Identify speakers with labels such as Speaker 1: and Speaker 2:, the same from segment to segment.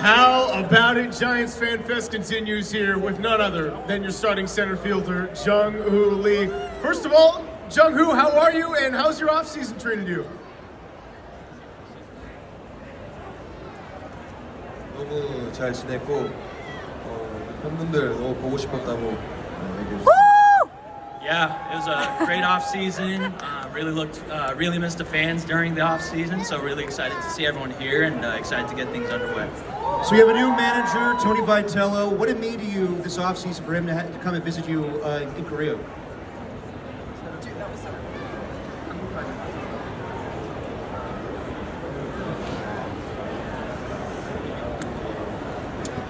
Speaker 1: How about it? Giants Fan Fest continues here with none other than your starting center fielder, Jung-Hoo Lee. First of all, Jung-Hoo, how are you and how's your offseason treated you?
Speaker 2: 너무 잘 지냈고 팬분들 너무 보고 싶었다고 얘기해 주세요.
Speaker 3: Yeah, it was a great off season. Really missed the fans during the off season, so really excited to see everyone here and excited to get things underway.
Speaker 4: So you have a new manager, Tony Vitello. What did it mean to you this offseason for him to come and visit you in Korea?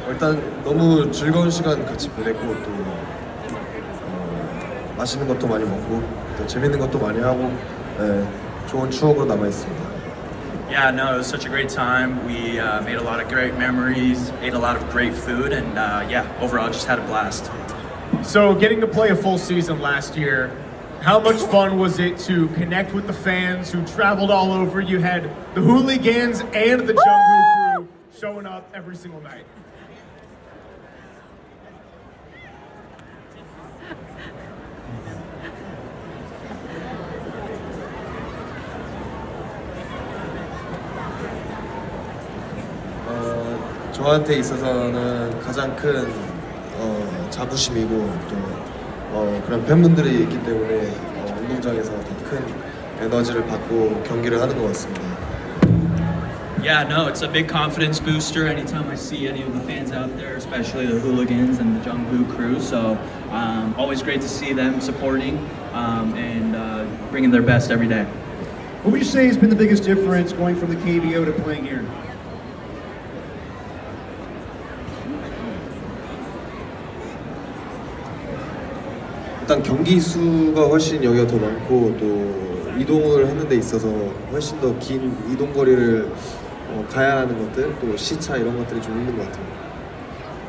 Speaker 2: 일단 너무 즐거운 시간 같이 보냈고 또 맛있는 것도 많이 먹고 또 재밌는 것도 많이 하고 좋은 추억으로 남아 있습니다.
Speaker 3: Yeah, no, it was such a great time. We made a lot of great memories, ate a lot of great food, and yeah, overall just had a blast.
Speaker 1: So getting to play a full season last year, how much fun was it to connect with the fans who traveled all over? You had the hooligans and the Jung-Hoo crew showing up every single night.
Speaker 2: 저한테 있어서는 가장 큰 자부심이고 또 그런 팬분들이 있기 때문에 운동장에서 더 큰 에너지를 받고 경기를 하는 것 같습니다.
Speaker 3: Yeah, no, it's a big confidence booster anytime I see any of the fans out there, especially the hooligans and the Jung-Hoo crew. So always great to see them supporting and bringing their best every day.
Speaker 4: What would you say has been the biggest difference going from the KBO to playing here?
Speaker 2: 일단 경기 수가 훨씬 여기가 더 많고 또 이동을 하는 데 있어서 훨씬 더 긴 이동 거리를 가야 하는 것들 또 시차 이런 것들이 좀 있는 것 같아요.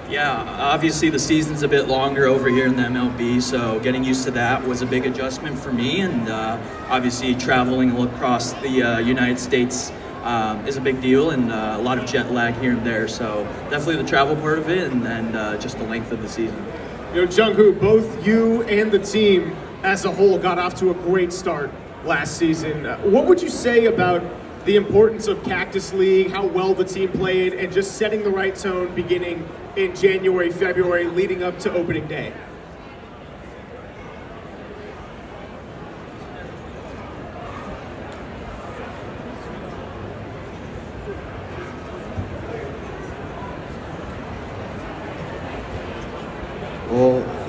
Speaker 3: Yeah, obviously the season's a bit longer over here in the MLB, so getting used to that was a big adjustment for me, and obviously traveling across the United States is a big deal, and a lot of jet lag here and there, so definitely the travel part of it, and then just the length of the season.
Speaker 1: You know, Jung-Hoo, both you and the team as a whole got off to a great start last season. What would you say about the importance of Cactus League, how well the team played, and just setting the right tone beginning in January, February, leading up to opening day?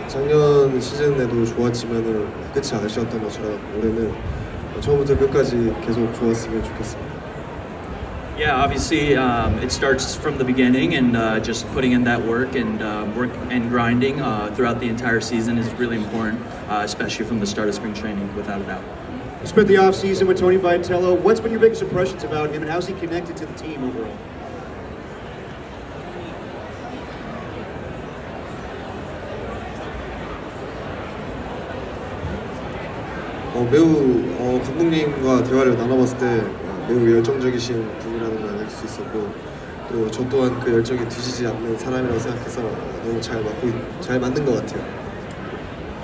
Speaker 2: 작년 시즌에도 좋았지만은 끝이 아쉬웠던 것처럼 올해는 처음부터 끝까지 계속 좋았으면 좋겠습니다.
Speaker 3: Yeah, obviously it starts from the beginning, and just putting in that work and grinding throughout the entire season is really important, especially from the start of spring training, without a doubt.
Speaker 4: You spent the offseason with Tony Vitello. What's been your biggest impressions about him and how's he connected to the team overall?
Speaker 2: 매우 감독님과 대화를 나눠봤을 때 매우 열정적이신 분이라는 걸 알 수 있었고 또 저 또한 그 열정이 뒤지지 않는 사람이라고 생각해서 너무 잘 맞는 것 같아요.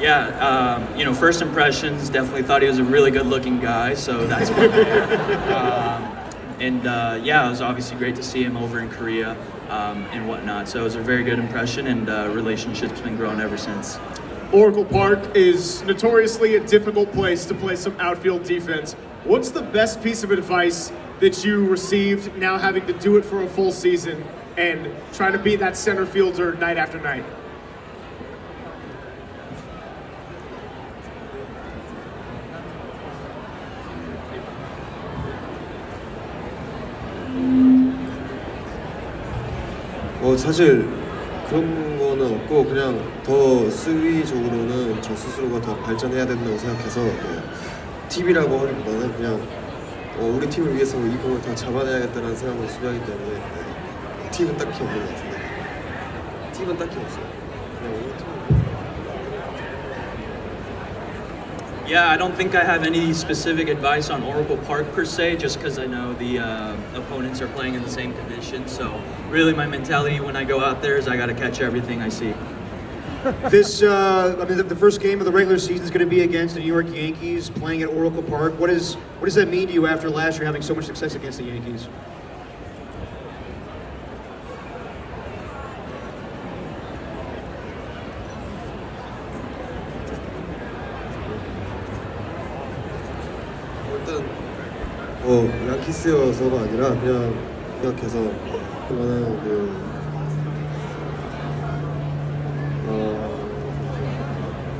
Speaker 3: Yeah, you know, first impressions, definitely thought he was a really good-looking guy, so that's one there. And yeah, it was obviously great to see him over in Korea and whatnot. So it was a very good impression, and relationship's been growing ever since.
Speaker 1: Oracle Park is notoriously a difficult place to play some outfield defense. What's the best piece of advice that you received now having to do it for a full season and try to be that center fielder night after night?
Speaker 2: 사실 그런 거는 없고 그냥 더 수비적으로는 저 스스로가 더 발전해야 된다고 생각해서 팁이라고 하기보다는 그냥 우리 팀을 위해서 이 공을 다 잡아내야겠다는 생각으로 수비하기 때문에 팁은 딱히 없는 것 같은데 팁은 딱히 없어요. 그냥 우리 팀은
Speaker 3: Yeah, I don't think I have any specific advice on Oracle Park per se, just because I know the opponents are playing in the same conditions. So really my mentality when I go out there is I got to catch everything I see.
Speaker 4: This, the first game of the regular season is going to be against the New York Yankees, playing at Oracle Park. What does that mean to you after last year having so much success against the Yankees?
Speaker 2: 일단 뭐 양키스여서가 아니라 그냥 생각해서 그거는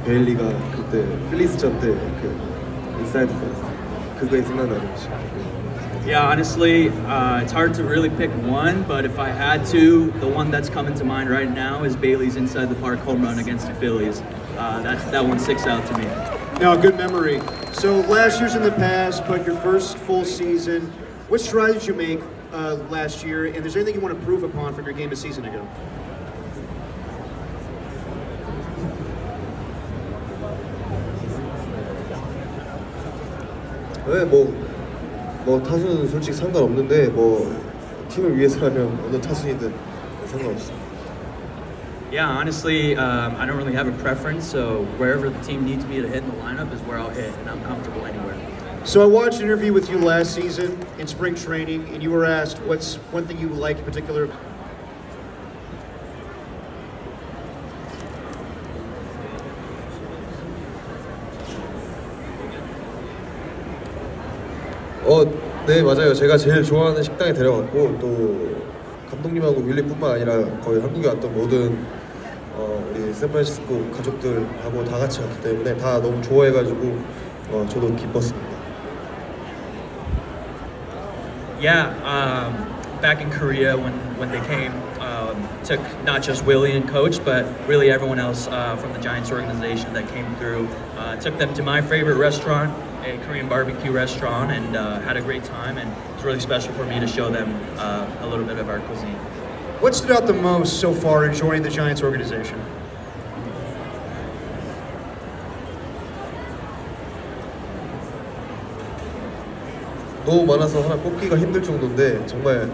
Speaker 2: 베일리가 그때 필리스전 때 인사이드 그거에 생각나는 거지.
Speaker 3: Yeah, honestly, it's hard to really pick one, but if I had to, the one that's coming to mind right now is Bailey's inside the park home run against the Phillies. That one sticks out to me.
Speaker 4: No, good memory. So last year's in the past, but your first full season, what strides did you make last year, and is there anything you want to improve upon from your game a season ago?
Speaker 2: 네, 뭐 타수는 솔직히 상관없는데 뭐 팀을 위해서라면 어느 타순이든 상관없어.
Speaker 3: Yeah, honestly, I don't really have a preference, so wherever the team needs me to hit in the lineup is where I'll hit, and I'm comfortable anywhere.
Speaker 4: So I watched an interview with you last season in spring training, and you were asked what's one thing you like in particular.
Speaker 2: 네 맞아요. 제가 제일 좋아하는 식당에 데려갔고 또 감독님하고 윌리뿐만 아니라 거의 한국에 왔던 모든 우리 샌프란시스코 가족들하고 다 같이 왔기 때문에 다 너무 좋아해가지고 저도 기뻤습니다.
Speaker 3: Yeah, back in Korea when they came, took not just Willie and Coach, but really everyone else from the Giants organization that came through. Took them to my favorite restaurant, a Korean barbecue restaurant, and had a great time. And it's really special for me to show them a little bit of our cuisine.
Speaker 4: What stood out the most so far in joining the Giants organization?
Speaker 2: 너무 많아서 하나 뽑기가 힘들 정도인데 정말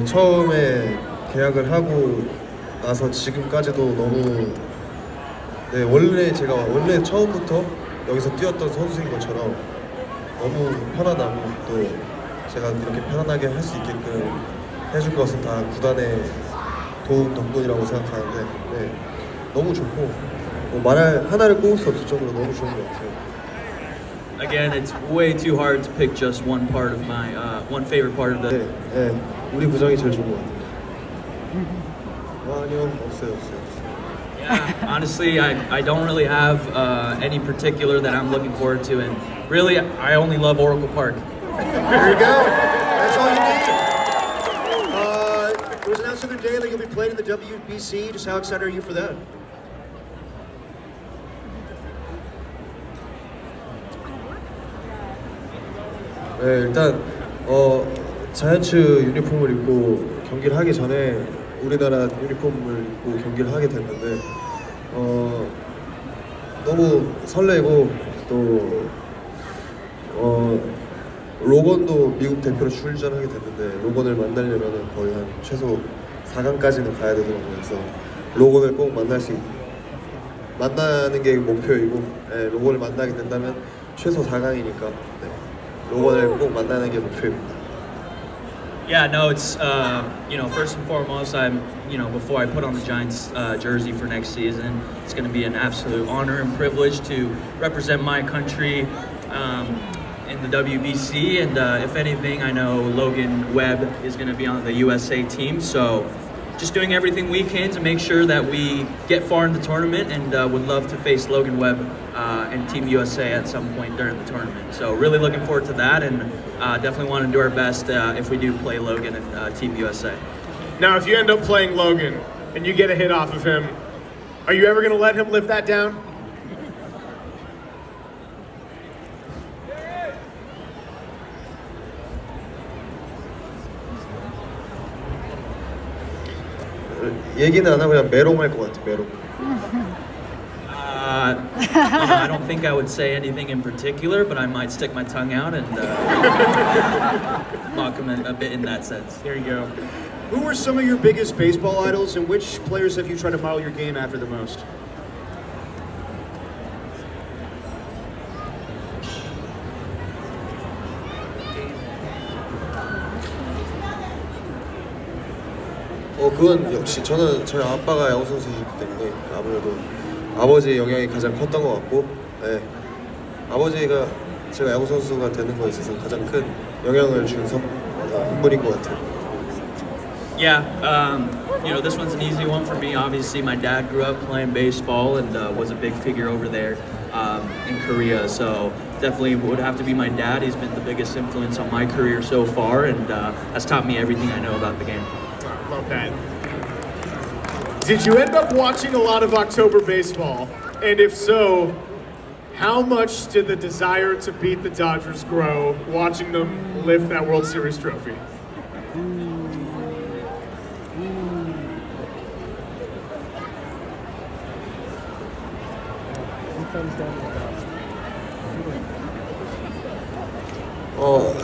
Speaker 2: 처음에 계약을 하고 나서 지금까지도 너무 제가 원래 처음부터 여기서 뛰었던 선수인 것처럼 너무 편안하고 또 제가 이렇게 편안하게 할 수 있게끔 해줄 것은 다 구단의 도움 덕분이라고 생각하는데 너무 좋고 뭐 하나를 꼽을 수 없을 정도로 너무 좋은 것 같아요.
Speaker 3: Again, it's way too hard to pick just one part of my one favorite part of the.
Speaker 2: 우리 구장이 제일 좋은 것 같아요. 아니요, 없어요.
Speaker 3: Yeah, honestly, I don't really have any particular that I'm looking forward to, and really, I only love Oracle Park.
Speaker 4: There you go. That's all you need. It was announced the other day that you'll be playing in the WBC. Just how excited are you for that?
Speaker 2: 네, 일단 자이언츠 유니폼을 입고 경기를 하기 전에 우리나라 유니폼을 입고 경기를 하게 됐는데 너무 설레고 또 로건도 미국 대표로 출전하게 됐는데 로건을 만나려면 거의 한 최소 4강까지는 가야 되더라고요. 그래서 로건을 꼭 만나는 게 목표이고 로건을 만나게 된다면 최소 4강이니까 로건을 꼭 만나는 게 목표입니다.
Speaker 3: Yeah, no, it's first and foremost, before I put on the Giants jersey for next season, it's going to be an absolute honor and privilege to represent my country in the WBC, and if anything, I know Logan Webb is going to be on the USA team, so just doing everything we can to make sure that we get far in the tournament, and would love to face Logan Webb and Team USA at some point during the tournament. So really looking forward to that, and definitely want to do our best if we do play Logan and Team USA.
Speaker 1: Now, if you end up playing Logan and you get a hit off of him, are you ever going to let him live that down?
Speaker 2: 얘기는 안 하고 그냥 메롱할 것 같아. 메롱.
Speaker 3: I don't think I would say anything in particular, but I might stick my tongue out and mock him a bit in that sense.
Speaker 1: There you go.
Speaker 4: Who were some of your biggest baseball idols, and which players have you tried to model your game after the most?
Speaker 2: 그건 역시 저는 저희 아빠가 야구 선수이기 때문에 아무래도 아버지의 영향이 가장 컸던 것 같고, 네. 아버지가 제가 야구 선수가 되는 거에 있어서 가장 큰 영향을 준 인물인 것 같아요.
Speaker 3: Yeah, this one's an easy one for me. Obviously, my dad grew up playing baseball and was a big figure over there in Korea. So definitely would have to be my dad. He's been the biggest influence on my career so far and has taught me everything I know about the game.
Speaker 1: Love that. Did you end up watching a lot of October baseball? And if so, how much did the desire to beat the Dodgers grow watching them lift that World Series trophy?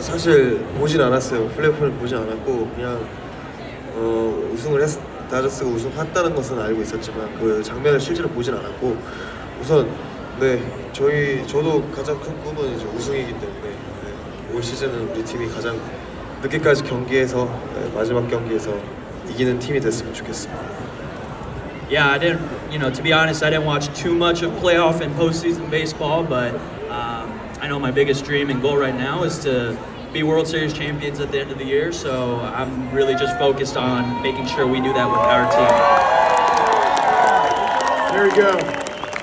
Speaker 2: 사실 보진 않았어요. 플레이오프를 보진 않았고 그냥 다저스가 우승했다는 것은 알고 있었지만 그 장면을 실제로 보진 않았고 우선 네 저도 가장 큰 꿈은 이제 우승이기 때문에 올 시즌은 우리 팀이 가장 늦게까지 경기에서 마지막 경기에서 이기는 팀이 됐으면 좋겠습니다.
Speaker 3: Yeah, I didn't, to be honest, I didn't watch too much of playoff and postseason baseball, but I know my biggest dream and goal right now is to be World Series champions at the end of the year, so I'm really just focused on making sure we do that with our team.
Speaker 4: There you go.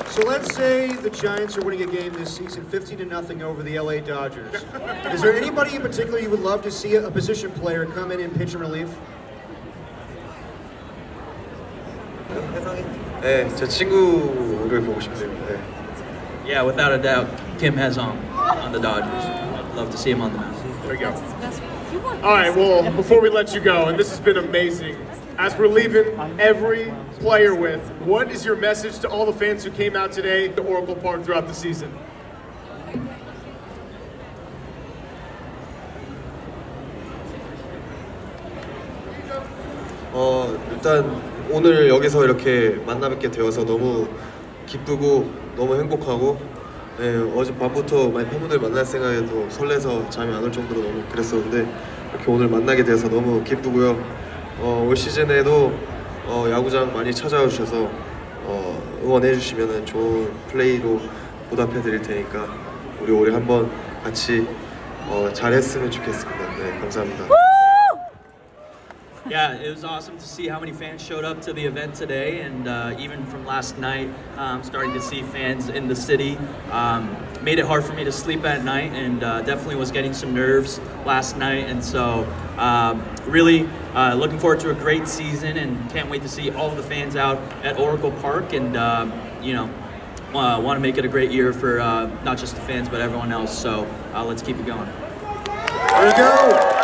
Speaker 4: So let's say the Giants are winning a game this season 50-0 over the LA Dodgers. Is there anybody in particular you would love to see a position player come in and pitch in relief?
Speaker 2: 네, 제 친구를 보고 싶네요. 네.
Speaker 3: Yeah, without a doubt, Kim Hezong on the Dodgers. I'd love to see him on the mound.
Speaker 1: There you go. All right, well, before we let you go, and this has been amazing, as we're leaving every player with, what is your message to all the fans who came out today to Oracle Park throughout the season?
Speaker 2: 일단 오늘 여기서 이렇게 만나 뵙게 되어서 너무 기쁘고 너무 행복하고 어젯밤부터 많이 팬분들 만날 생각에도 설레서 잠이 안 올 정도로 너무 그랬었는데 이렇게 오늘 만나게 되어서 너무 기쁘고요. 올 시즌에도 야구장 많이 찾아와 주셔서 응원해 주시면 좋은 플레이로 보답해 드릴 테니까 우리 올해 한번 같이 잘했으면 좋겠습니다. 네, 감사합니다.
Speaker 3: Yeah, it was awesome to see how many fans showed up to the event today, and even from last night, starting to see fans in the city. Made it hard for me to sleep at night, and definitely was getting some nerves last night, and so really looking forward to a great season, and can't wait to see all of the fans out at Oracle Park, and want to make it a great year for not just the fans, but everyone else, so let's keep it going.
Speaker 4: There you go.